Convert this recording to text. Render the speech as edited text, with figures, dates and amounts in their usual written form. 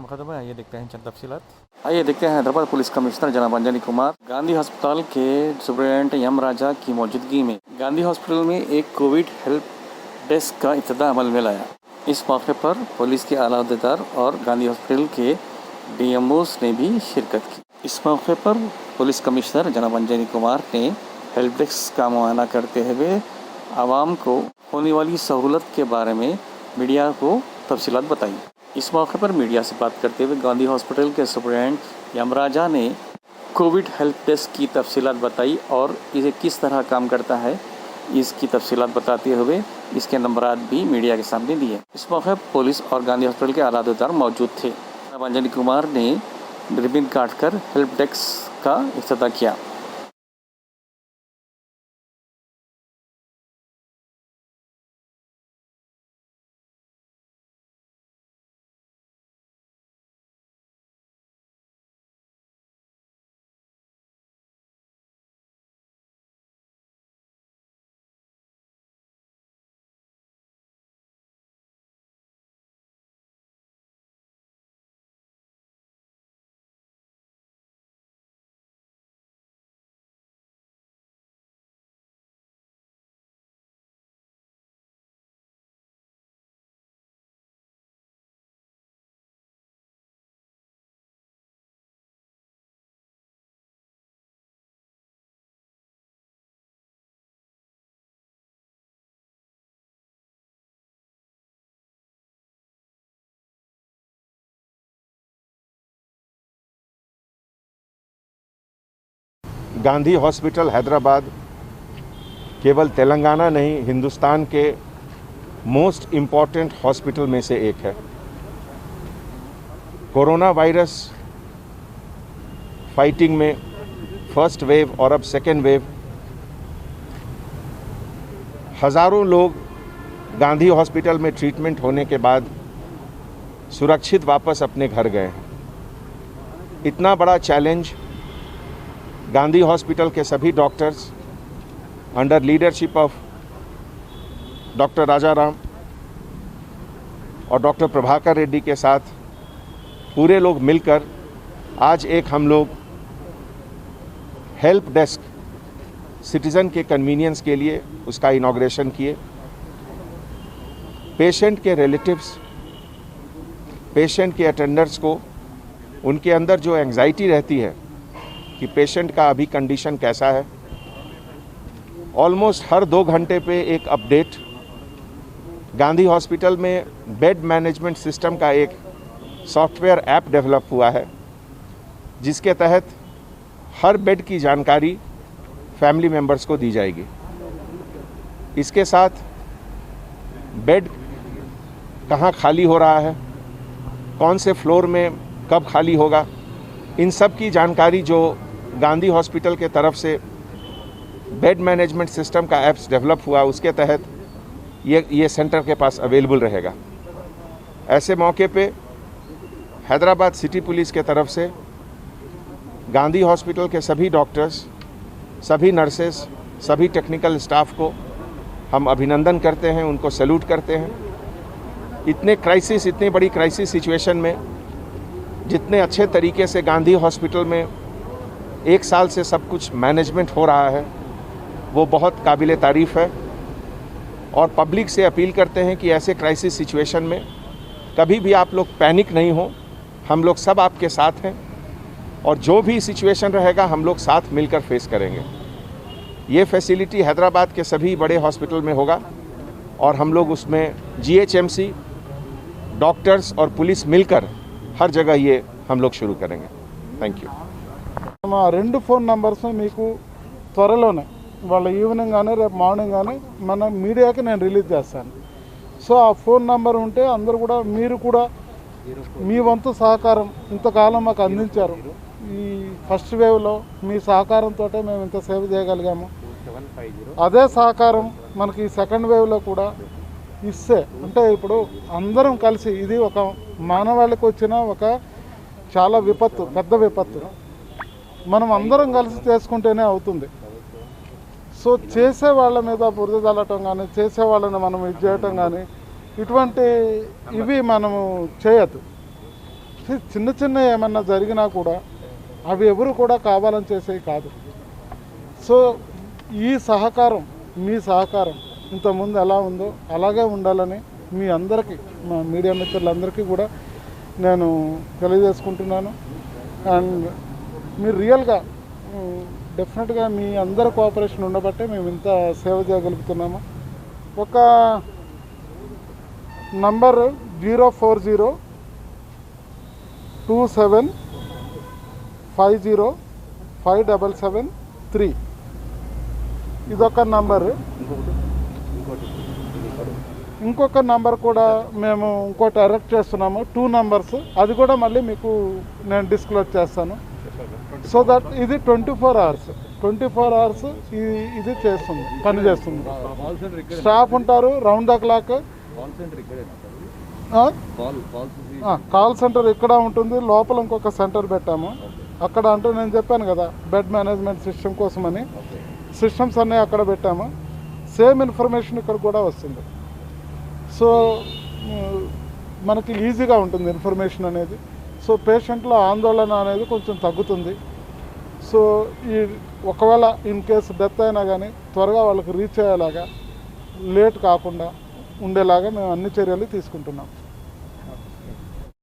मुकदमा है, आइए देखते हैं चंद तफसीलात। आइए देखते हैं हैदराबाद पुलिस कमिश्नर जनाब अंजनी कुमार गांधी अस्पताल के सुपरिटेंडेंट यम राजा की मौजूदगी में गांधी हॉस्पिटल में एक कोविड हेल्प डेस्क का इब्तिदा अमल में लाया। इस मौके पर पुलिस के आला अहदेदार और गांधी हॉस्पिटल के DMOs ने भी शिरकत की। इस मौके पर पुलिस कमिश्नर जनाब अंजनी कुमार ने हेल्प डेस्क का मुआयना करते हुए आवाम को होने वाली सहूलत के बारे में मीडिया को तफसीलात बताई। इस मौके पर मीडिया से बात करते हुए गांधी हॉस्पिटल के सुपरिटेंडेंट यम राजा ने कोविड हेल्प डेस्क की तफसीलात बताई और इसे किस तरह काम करता है इसकी तफसीलात बताते हुए इसके नंबरात भी मीडिया के सामने दिए। इस मौके पर पुलिस और गांधी हॉस्पिटल के आला अहदेदार मौजूद थे। अंजनी कुमार ने रिबन काटकर हेल्प डेस्क का इफ्तिताह किया। गांधी हॉस्पिटल हैदराबाद केवल तेलंगाना नहीं, हिंदुस्तान के मोस्ट इम्पॉर्टेंट हॉस्पिटल में से एक है। कोरोना वायरस फाइटिंग में फर्स्ट वेव और अब सेकेंड वेव, हज़ारों लोग गांधी हॉस्पिटल में ट्रीटमेंट होने के बाद सुरक्षित वापस अपने घर गए हैं। इतना बड़ा चैलेंज गांधी हॉस्पिटल के सभी doctors under leadership of doctor Rajaram और डॉक्टर प्रभाकर रेड्डी के साथ पूरे लोग मिलकर आज एक हम लोग हेल्प डेस्क सिटीज़न के कन्वीनियंस के लिए उसका इनॉग्रेशन किए। पेशेंट के रिलेटिव्स, पेशेंट के अटेंडर्स को उनके अंदर जो एंग्जाइटी रहती है कि पेशेंट का अभी कंडीशन कैसा है, ऑलमोस्ट हर 2 घंटे पे एक अपडेट। गांधी हॉस्पिटल में बेड मैनेजमेंट सिस्टम का एक सॉफ्टवेयर ऐप डेवलप हुआ है जिसके तहत हर बेड की जानकारी फैमिली मेंबर्स को दी जाएगी। इसके साथ बेड कहाँ खाली हो रहा है, कौन से फ्लोर में कब खाली होगा, इन सब की जानकारी जो गांधी हॉस्पिटल के तरफ से बेड मैनेजमेंट सिस्टम का ऐप्स डेवलप हुआ उसके तहत ये सेंटर के पास अवेलेबल रहेगा। ऐसे मौके पे हैदराबाद सिटी पुलिस के तरफ से गांधी हॉस्पिटल के सभी डॉक्टर्स, सभी नर्सेस, सभी टेक्निकल स्टाफ को हम अभिनंदन करते हैं, उनको सैल्यूट करते हैं। इतनी बड़ी क्राइसिस सिचुएशन में जितने अच्छे तरीके से गांधी हॉस्पिटल में 1 साल से सब कुछ मैनेजमेंट हो रहा है वो बहुत काबिल तारीफ़ है। और पब्लिक से अपील करते हैं कि ऐसे क्राइसिस सिचुएशन में कभी भी आप लोग पैनिक नहीं हो, हम लोग सब आपके साथ हैं और जो भी सिचुएशन रहेगा हम लोग साथ मिलकर फेस करेंगे। ये फैसिलिटी हैदराबाद के सभी बड़े हॉस्पिटल में होगा और हम लोग उसमें GHMC, डॉक्टर्स और पुलिस मिलकर हर जगह ये हम लोग शुरू करेंगे। Thank you. మా 2 ఫోన్ నంబర్స్ మీకు త్వరలోనే వాళ్ళ ఈవినింగ్ కానీ రేపు మార్నింగ్ కానీ మన మీడియాకి నేను రిలీజ్ చేస్తాను. సో ఆ ఫోన్ నంబర్ ఉంటే అందరూ కూడా మీరు కూడా మీ వంతు సహకారం ఇంతకాలం మాకు అందించారు. ఈ ఫస్ట్ వేవ్లో మీ సహకారంతో మేము ఇంత సేవ చేయగలిగాము. అదే సహకారం మనకి ఈ సెకండ్ వేవ్లో కూడా ఇస్తే, అంటే ఇప్పుడు అందరం కలిసి, ఇది ఒక మానవాళికి వచ్చిన ఒక చాలా విపత్తు, పెద్ద విపత్తు, మనం అందరం కలిసి చేసుకుంటేనే అవుతుంది. సో చేసే వాళ్ళ మీద బురద చల్లటం కానీ, చేసే వాళ్ళని మనం ఇది చేయటం కానీ, ఇటువంటి ఇవి మనము చేయొద్దు. చిన్న చిన్న ఏమన్నా జరిగినా కూడా అవి ఎవరు కూడా కావాలని చేసేవి కాదు. సో ఈ సహకారం, మీ సహకారం ఇంతకుముందు ఎలా ఉందో అలాగే ఉండాలని మీ అందరికీ, మా మీడియా మిత్రులందరికీ కూడా నేను తెలియజేసుకుంటున్నాను. అండ్ మీరు రియల్గా డెఫినెట్గా మీ అందరి కోఆపరేషన్ ఉండబట్టే మేము ఇంత సేవ చేయగలుగుతున్నాము. ఒక నంబర్ 04027505773 ఇదొక నంబరు. ఇంకొక నంబర్ కూడా మేము ఇంకోటి అరెక్ట్ చేస్తున్నాము, 2 నంబర్స్. అది కూడా మళ్ళీ మీకు నేను డిస్క్లోజ్ చేస్తాను. సో దట్ ఇది 24 అవర్స్ ఇది చేస్తుంది, పని చేస్తుంది. స్టాఫ్ ఉంటారు round the clock. Call centre ఇక్కడ ఉంటుంది, లోపల ఇంకొక సెంటర్ పెట్టాము. అక్కడ అంటూ నేను చెప్పాను కదా బెడ్ మేనేజ్మెంట్ సిస్టమ్ కోసమని, సిస్టమ్స్ అన్నీ అక్కడ పెట్టాము. సేమ్ ఇన్ఫర్మేషన్ ఇక్కడ కూడా వస్తుంది. సో మనకి ఈజీగా ఉంటుంది ఇన్ఫర్మేషన్ అనేది. సో పేషెంట్లో ఆందోళన అనేది కొంచెం తగ్గుతుంది. సో ఈ ఒకవేళ ఇన్ కేసు డెత్ అయినా కానీ త్వరగా వాళ్ళకి రీచ్ అయ్యేలాగా, లేట్ కాకుండా ఉండేలాగా మేము అన్ని చర్యలు తీసుకుంటున్నాం.